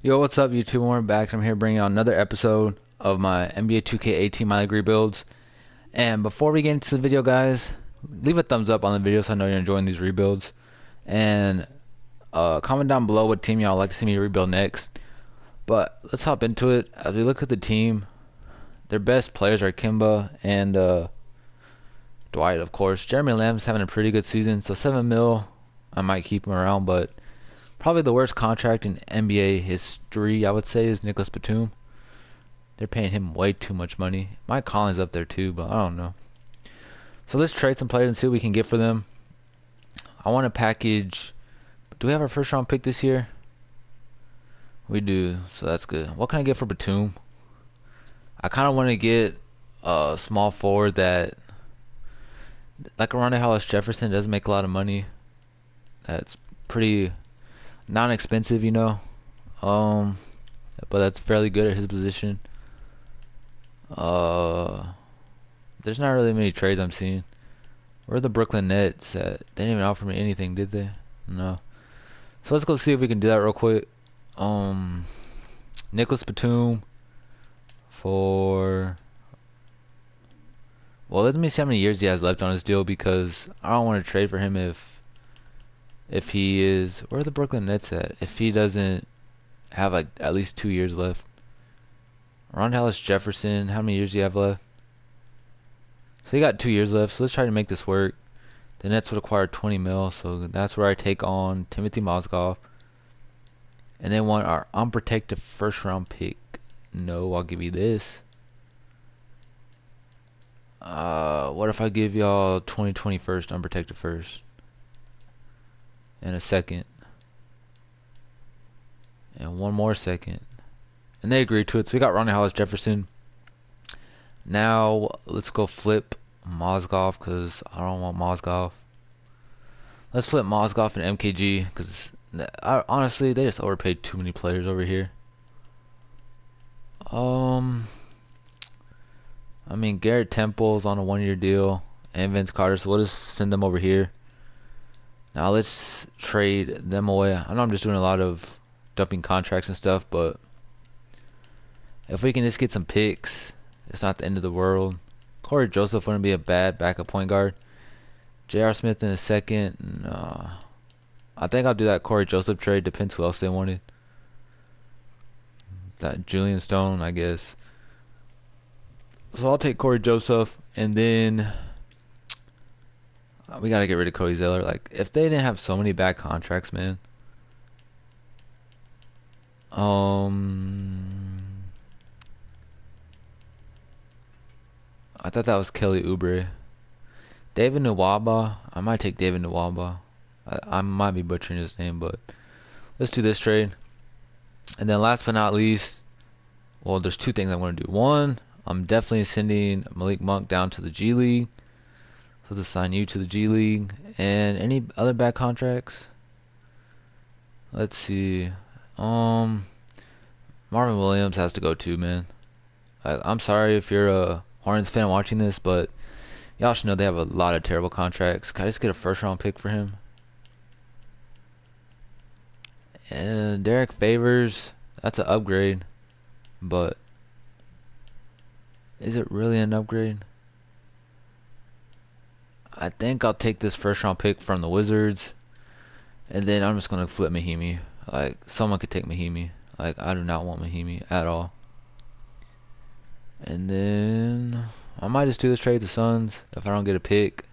Yo, what's up, YouTube? We're back. I'm here bringing out another episode of my NBA 2K18 My League rebuilds. And before we get into the video, guys, leave a thumbs up on the video so I know you're enjoying these rebuilds. And comment down below what team y'all like to see me rebuild next. But let's hop into it. As we look at the team, their best players are Kimba and Dwight, of course. Jeremy Lamb's having a pretty good season, so 7 mil, I might keep him around, but probably the worst contract in NBA history, I would say, is Nicholas Batum. They're paying him way too much money. Mike Conley's up there too, but I don't know. So let's trade some players and see what we can get for them. I want to package. Do we have our first round pick this year? We do, so that's good. What can I get for Batum? I kind of want to get a small forward that, like around Hollis Jefferson, doesn't make a lot of money. That's pretty non-expensive, you know. But that's fairly good at his position. There's not really many trades I'm seeing. Where are the Brooklyn Nets at? They didn't even offer me anything, did they? No. So let's go see if we can do that real quick. Nicholas Batum for, well, let me see how many years he has left on his deal, because I don't want to trade for him if he is, where are the Brooklyn Nets at? If he doesn't have like at least 2 years left. Ron Hollis Jefferson, how many years do you have left? So he got 2 years left, so let's try to make this work. The Nets would acquire 20 mil, so that's where I take on Timothy Mozgov. And they want our unprotected first round pick. No, I'll give you this. What if I give y'all 2020 first, unprotected first? And a second. And one more second. And they agreed to it, so we got Ronnie Hollis Jefferson. Now let's go flip Mozgov, because I don't want Mozgov. Let's flip Mozgov and MKG, because honestly they just overpaid too many players over here. I mean, Garrett Temple's on a 1-year deal, and Vince Carter, so we'll just send them over here. Now let's trade them away. I know I'm just doing a lot of dumping contracts and stuff, but if we can just get some picks, it's not the end of the world. Corey Joseph wouldn't be a bad backup point guard. J.R. Smith in a second. I think I'll do that Corey Joseph trade. Depends who else they wanted. That Julian Stone, I guess. So I'll take Corey Joseph, and then we gotta get rid of Cody Zeller. Like, if they didn't have so many bad contracts, man. I thought that was Kelly Oubre. David Nwaba. I might take David Nwaba. I might be butchering his name, but let's do this trade. And then last but not least, well, there's two things I want to do. One, I'm definitely sending Malik Monk down to the G League. So let's assign you to the G League. And any other bad contracts? Let's see. Marvin Williams has to go too, man. I'm sorry if you're a Horents fan watching this, but y'all should know they have a lot of terrible contracts. Can I just get a first round pick for him? And Derek Favors, that's an upgrade, but is it really an upgrade? I think I'll take this first round pick from the Wizards, and then I'm just gonna flip Mahimi. Like, someone could take Mahimi. Like, I do not want Mahimi at all. And then I might just do this trade with the Suns if I don't get a pick.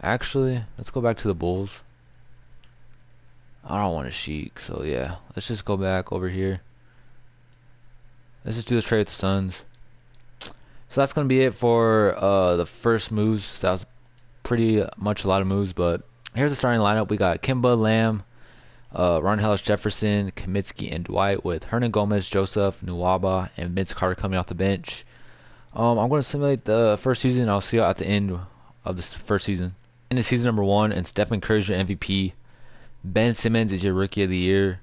Actually, let's go back to the Bulls. I don't want a Sheik, so yeah. Let's just go back over here. Let's just do this trade with the Suns. So that's going to be it for the first moves. That was pretty much a lot of moves, but here's the starting lineup. We got Kimba, Lamb, Ron Hollis Jefferson, Kamitsky, and Dwight, with Hernan Gomez, Joseph, Nwaba, and Vince Carter coming off the bench. I'm going to simulate the first season. I'll see you at the end of this first season. In the season number 1, and Stephen Curry's your MVP. Ben Simmons is your Rookie of the Year.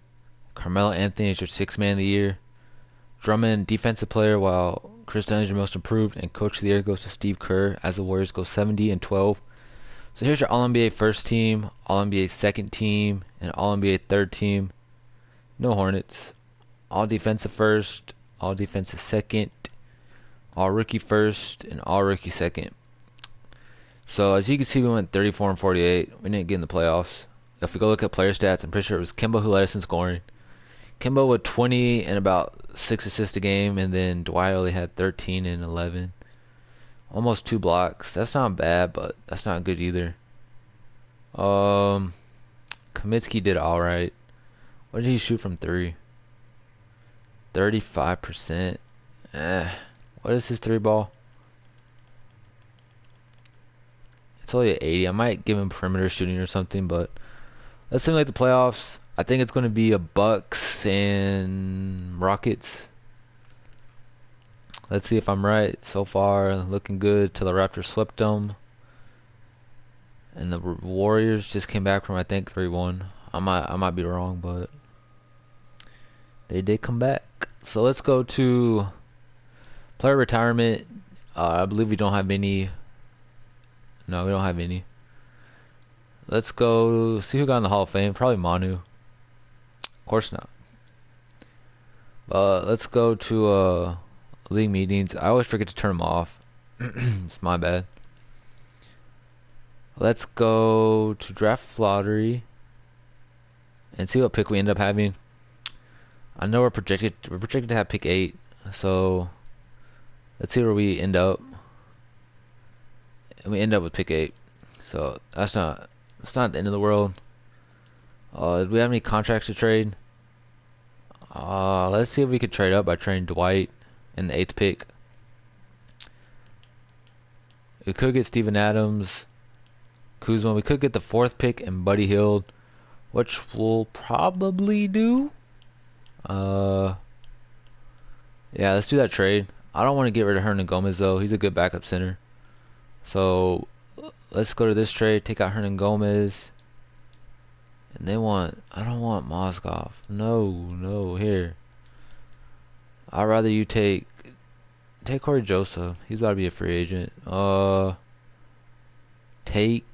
Carmelo Anthony is your Sixth Man of the Year. Drummond, Defensive Player, while Chris Dunn is your Most Improved, and Coach of the Year goes to Steve Kerr as the Warriors go 70-12. So here's your All-NBA first team, All-NBA second team, and All-NBA third team. No Hornets. All defensive first, all defensive second, all rookie first, and all rookie second. So as you can see, we went 34 and 48. We didn't get in the playoffs. If we go look at player stats, I'm pretty sure it was Kimba who led us in scoring. Kimba with 20 and about 6 assists a game, and then Dwight only had 13 and 11. Almost 2 blocks. That's not bad, but that's not good either. Kamitsky did alright. What did he shoot from 3? 35%. What is his 3 ball? It's only at 80. I might give him perimeter shooting or something, but let's simulate the playoffs. I think it's going to be a Bucks and Rockets. Let's see if I'm right. So far, looking good till the Raptors swept them. And the Warriors just came back from, I think, 3-1. I might be wrong, but they did come back. So let's go to player retirement. I believe we don't have any. No, we don't have any. Let's go see who got in the Hall of Fame. Probably Manu. Of course not. Let's go to league meetings. I always forget to turn them off. It's my bad. Let's go to draft lottery and see what pick we end up having. I know we're projected to have pick 8, so let's see where we end up. And we end up with pick 8, so that's not the end of the world. Do we have any contracts to trade? Let's see if we could trade up by trading Dwight in the 8th pick. We could get Steven Adams, Kuzma. We could get the 4th pick and Buddy Hield, which we'll probably do. Yeah, let's do that trade. I don't want to get rid of Hernan Gomez though. He's a good backup center. So let's go to this trade. Take out Hernan Gomez. And I don't want Mozgov. No, here. I'd rather you take Corey Joseph. He's about to be a free agent. Take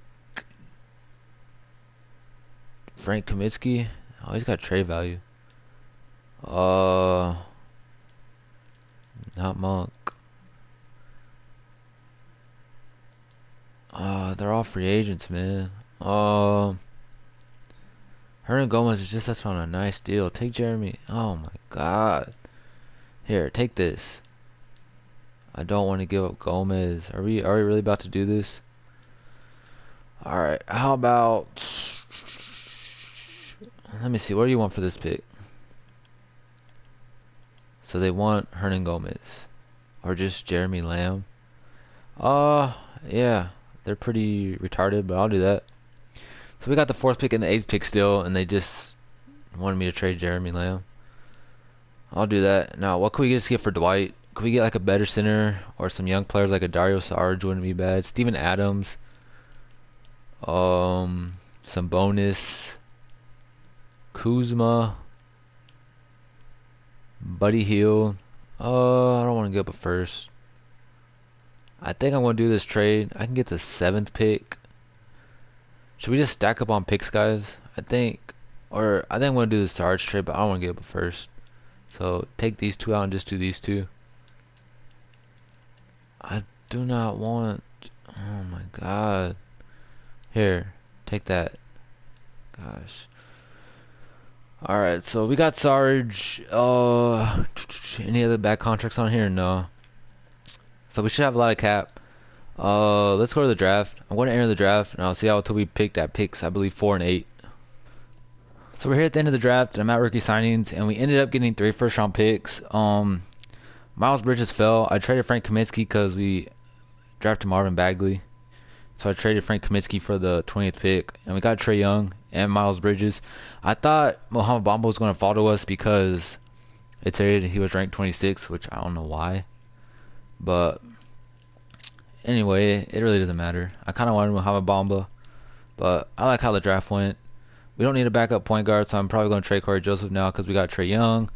Frank Kaminsky. Oh, he's got trade value. Not Monk. They're all free agents, man. Hernan Gomez is just such on a nice deal. Take Jeremy. Oh my God. Here, take this. I don't want to give up Gomez. Are we really about to do this? All right. How about? Let me see. What do you want for this pick? So they want Hernan Gomez, or just Jeremy Lamb. Yeah, they're pretty retarded, but I'll do that. So we got the 4th pick and the 8th pick still, and they just wanted me to trade Jeremy Lamb. I'll do that. Now, what could we just get for Dwight? Could we get like a better center or some young players like a Dario Saric wouldn't be bad. Steven Adams. Some bonus. Kuzma. Buddy Hield. I don't want to give up a first. I think I'm going to do this trade. I can get the 7th pick. Should we just stack up on picks, guys? I think I'm going to do the Sarge trade, but I don't want to give up a first. So take these 2 out and just do these 2. I do not want. Oh my God. Here, take that. Gosh. All right, so we got Sarge. Any other bad contracts on here? No. So we should have a lot of cap. Let's go to the draft. I'm going to enter the draft, and I'll see how we picked at picks. I believe 4 and 8. So we're here at the end of the draft, and I'm at rookie signings, and we ended up getting 3 first-round picks. Miles Bridges fell. I traded Frank Kaminsky because we drafted Marvin Bagley. So I traded Frank Kaminsky for the 20th pick, and we got Trae Young and Miles Bridges. I thought Mohamed Bamba was going to fall to us because it said he was ranked 26, which I don't know why. But anyway, it really doesn't matter. I kind of wanted Mohamed Bamba, but I like how the draft went. We don't need a backup point guard, so I'm probably going to trade Corey Joseph now because we got Trae Young.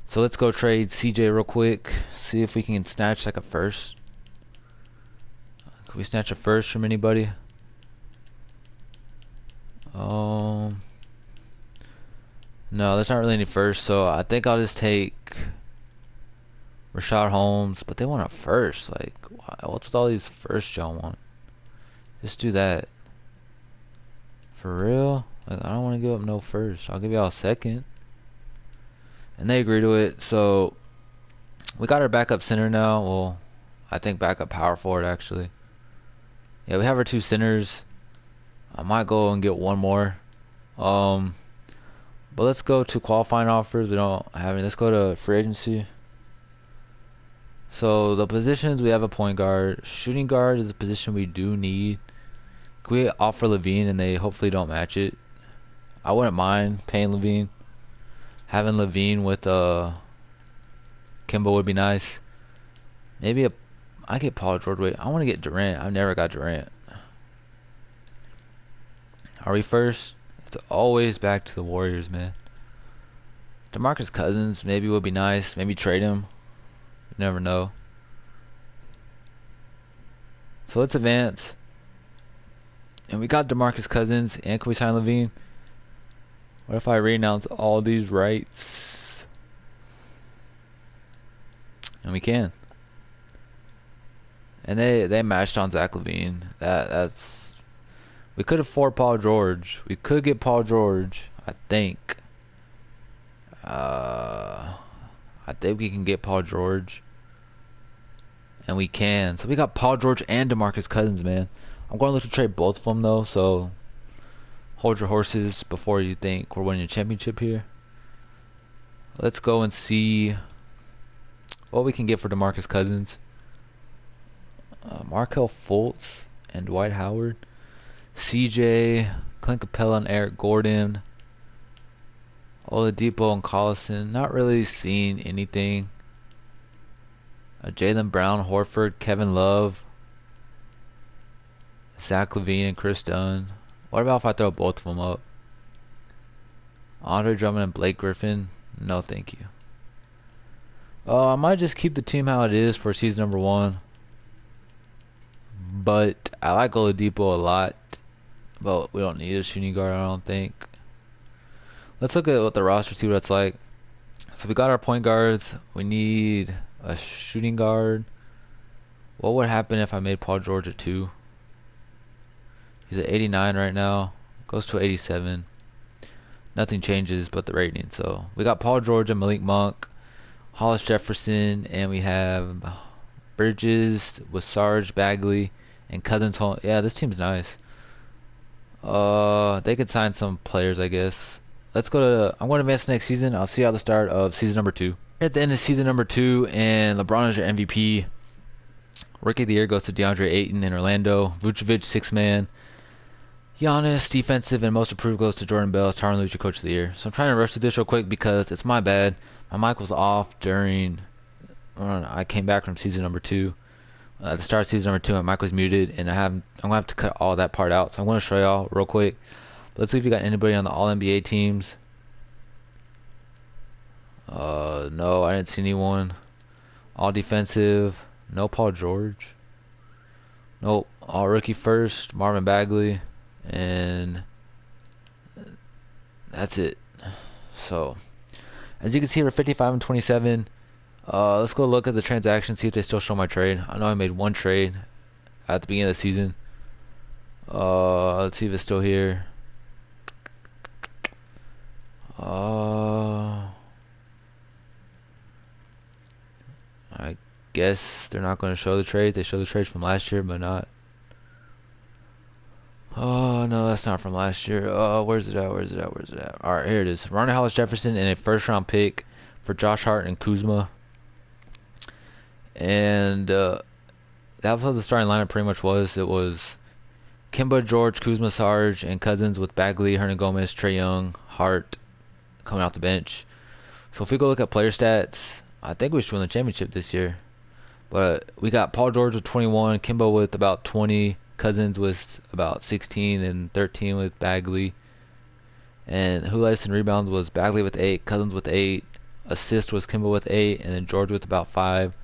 So let's go trade CJ real quick. See if we can snatch like a first. Can we snatch a first from anybody? No, there's not really any first, so I think I'll just take Rashad Holmes. But they want a first. Like, what's with all these firsts y'all want? Just do that. For real? Like, I don't want to give up no first. I'll give y'all a second. And they agree to it. So we got our backup center now. Well, I think backup power forward actually. Yeah, we have our two centers. I might go and get one more. But let's go to qualifying offers. We don't have any. Let's go to free agency. So the positions, we have a point guard. Shooting guard is a position we do need. Can we offer Levine and they hopefully don't match it? I wouldn't mind paying Levine. Having Levine with Kimbo would be nice. Maybe I get Paul George. Wait, I want to get Durant. I've never got Durant. Are we first? It's always back to the Warriors, man. DeMarcus Cousins maybe would be nice. Maybe trade him. You never know. So let's advance. And we got DeMarcus Cousins. And can we sign Levine? What if I renounce all these rights? And we can. And they matched on Zach LaVine. That's we could afford Paul George. We could get Paul George. I think. I think we can get Paul George. And we can. So we got Paul George and DeMarcus Cousins, man. I'm going to look to trade both of them though. So hold your horses before you think we're winning a championship here. Let's go and see what we can get for DeMarcus Cousins. Markelle Fultz and Dwight Howard. CJ, Clint Capella and Eric Gordon. Oladipo and Collison. Not really seeing anything. Jaylen Brown, Horford, Kevin Love. Zach LaVine and Chris Dunn. What about if I throw both of them up? Andre Drummond and Blake Griffin. No, thank you. I might just keep the team how it is for season number 1. But I like Oladipo a lot. But we don't need a shooting guard, I don't think. Let's look at what the roster, see what it's like. So we got our point guards. We need a shooting guard. What would happen if I made Paul George a 2? He's at 89 right now. Goes to 87. Nothing changes but the rating. So we got Paul George and Malik Monk, Hollis Jefferson, and we have Bridges with Sarge, Bagley, and Cousins. Yeah, this team's nice. They could sign some players, I guess. Let's go to. I'm going to advance next season. I'll see you at the start of season number 2. At the end of season number 2, and LeBron is your MVP. Rookie of the year goes to DeAndre Ayton in Orlando. Vucevic, 6-man. Giannis, defensive, and most improved goes to Jordan Bell. Tyronn Lue, coach of the year. So I'm trying to rush through this real quick because it's my bad. My mic was off during. I came back from season number 2. At the start of season number 2, my mic was muted, and I'm gonna have to cut all that part out. So I'm gonna show y'all real quick. But let's see if we got anybody on the All-NBA teams. No, I didn't see anyone. All defensive. No Paul George. Nope. All rookie first. Marvin Bagley. And that's it. So as you can see, we're 55 and 27. Let's go look at the transaction, see if they still show my trade. I know I made one trade at the beginning of the season. Let's see if it's still here. I guess they're not going to show the trades. They show the trades from last year, but not. Oh, no, that's not from last year. Where's it at? Where's it at? Where's it at? All right, here it is. Ronnie Hollis Jefferson and a first-round pick for Josh Hart and Kuzma. And that was what the starting lineup pretty much was. It was Kimba, George, Kuzma, Sarge, and Cousins with Bagley, Hernangomez, Trae Young, Hart coming off the bench. So if we go look at player stats, I think we should win the championship this year. But we got Paul George with 21, Kimba with about 20, Cousins with about 16, and 13 with Bagley. And who led us in rebounds was Bagley with 8, Cousins with 8, assist was Kimba with 8, and then George with about 5.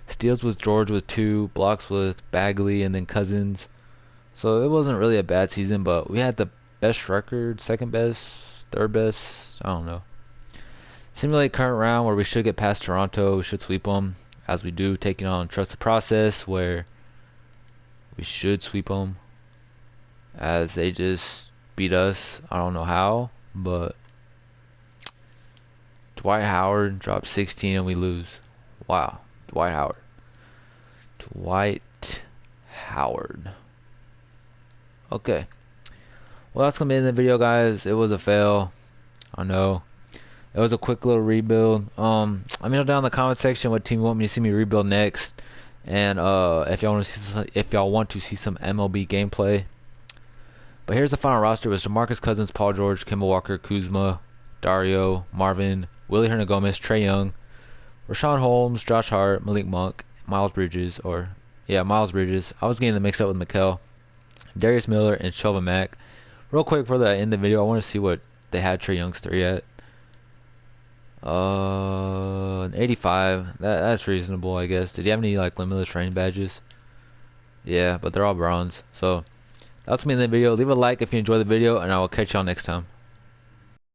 Steals was George with 2, blocks with Bagley, and then Cousins. So it wasn't really a bad season, but we had the best record, second best, third best, I don't know. Simulate current round where we should get past Toronto. We should sweep them, as we do. Taking on Trust the Process where we should sweep them, as they just beat us. I don't know how, but Dwight Howard dropped 16 and we lose. Wow, Dwight Howard. Dwight Howard. Okay. Well, that's gonna be in the video, guys. It was a fail. I know. It was a quick little rebuild. Let me know down in the comment section what team you want me to see me rebuild next, and if y'all want to see some MLB gameplay. But here's the final roster: with DeMarcus Cousins, Paul George, Kemba Walker, Kuzma, Dario, Marvin, Willie Hernangomez, Trae Young, Rashawn Holmes, Josh Hart, Malik Monk, Miles Bridges. I was getting them mixed up with Mikal, Darius Miller, and Shelvin Mack. Real quick for the end of the video, I want to see what they had Trae Young's 3 at. 85. That's reasonable, I guess. Did he have any like limitless training badges? Yeah, but they're all bronze. So that's me in the video. Leave a like if you enjoyed the video, and I will catch y'all next time.